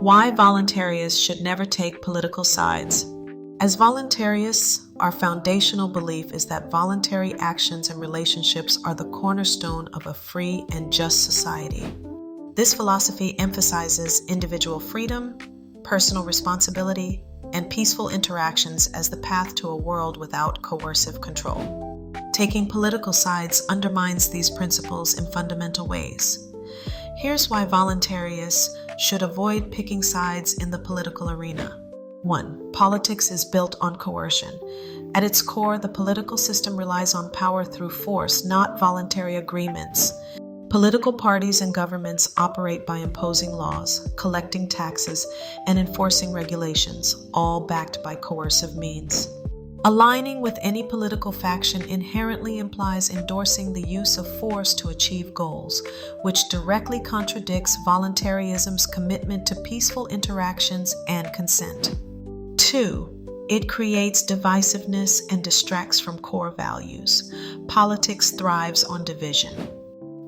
Why voluntarists should never take political sides. As voluntarists, our foundational belief is that voluntary actions and relationships are the cornerstone of a free and just society. This philosophy emphasizes individual freedom, personal responsibility, and peaceful interactions as the path to a world without coercive control. Taking political sides undermines these principles in fundamental ways. Here's why voluntarists should avoid picking sides in the political arena. 1. Politics is built on coercion. At its core, the political system relies on power through force, not voluntary agreements. Political parties and governments operate by imposing laws, collecting taxes, and enforcing regulations, all backed by coercive means. Aligning with any political faction inherently implies endorsing the use of force to achieve goals, which directly contradicts voluntarism's commitment to peaceful interactions and consent. 2. It creates divisiveness and distracts from core values. Politics thrives on division.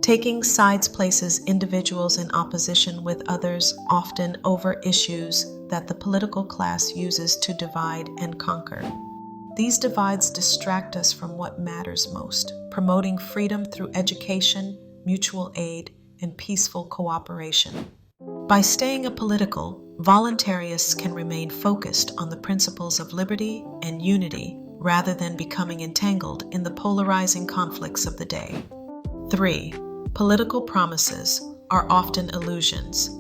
Taking sides places individuals in opposition with others, often over issues that the political class uses to divide and conquer. These divides distract us from what matters most, promoting freedom through education, mutual aid, and peaceful cooperation. By staying apolitical, voluntarists can remain focused on the principles of liberty and unity rather than becoming entangled in the polarizing conflicts of the day. 3. Political promises are often illusions.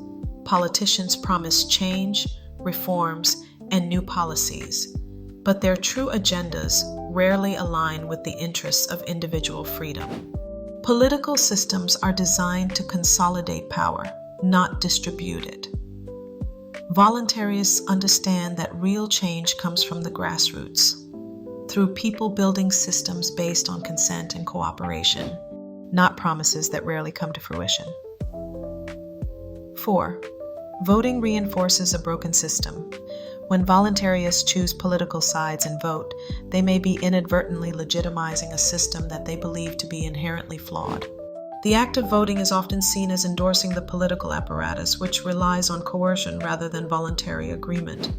Politicians promise change, reforms, and new policies, but their true agendas rarely align with the interests of individual freedom. Political systems are designed to consolidate power, not distribute it. Voluntarists understand that real change comes from the grassroots, through people building systems based on consent and cooperation, not promises that rarely come to fruition. 4. Voting reinforces a broken system. When voluntarists choose political sides and vote, they may be inadvertently legitimizing a system that they believe to be inherently flawed. The act of voting is often seen as endorsing the political apparatus, which relies on coercion rather than voluntary agreement.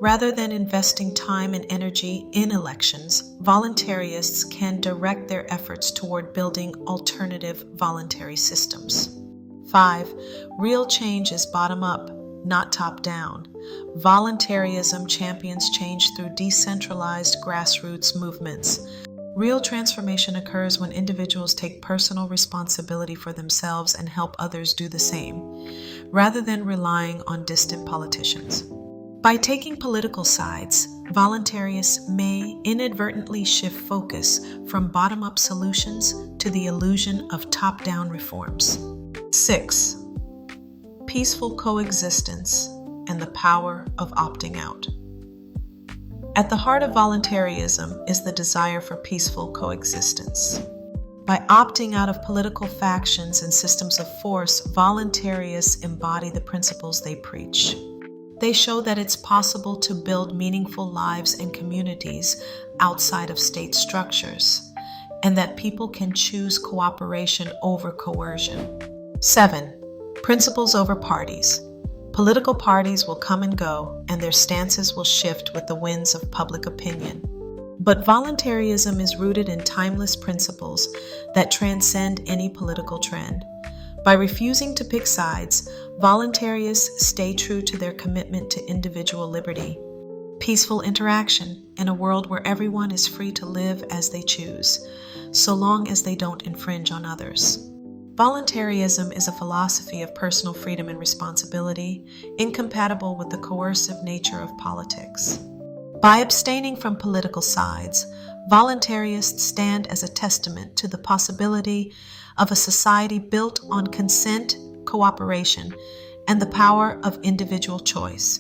Rather than investing time and energy in elections, voluntarists can direct their efforts toward building alternative voluntary systems. 5. Real change is bottom-up, not top-down. Voluntarism champions change through decentralized grassroots movements. Real transformation occurs when individuals take personal responsibility for themselves and help others do the same, rather than relying on distant politicians. By taking political sides, voluntarists may inadvertently shift focus from bottom-up solutions to the illusion of top-down reforms. 6. Peaceful coexistence and the power of opting out. At the heart of voluntarism is the desire for peaceful coexistence. By opting out of political factions and systems of force, voluntarists embody the principles they preach. They show that it's possible to build meaningful lives and communities outside of state structures, and that people can choose cooperation over coercion. 7. Principles over parties. Political parties will come and go, and their stances will shift with the winds of public opinion. But voluntarism is rooted in timeless principles that transcend any political trend. By refusing to pick sides, voluntarists stay true to their commitment to individual liberty, peaceful interaction, and a world where everyone is free to live as they choose, so long as they don't infringe on others. Voluntarism is a philosophy of personal freedom and responsibility, incompatible with the coercive nature of politics. By abstaining from political sides, voluntarists stand as a testament to the possibility of a society built on consent, cooperation, and the power of individual choice.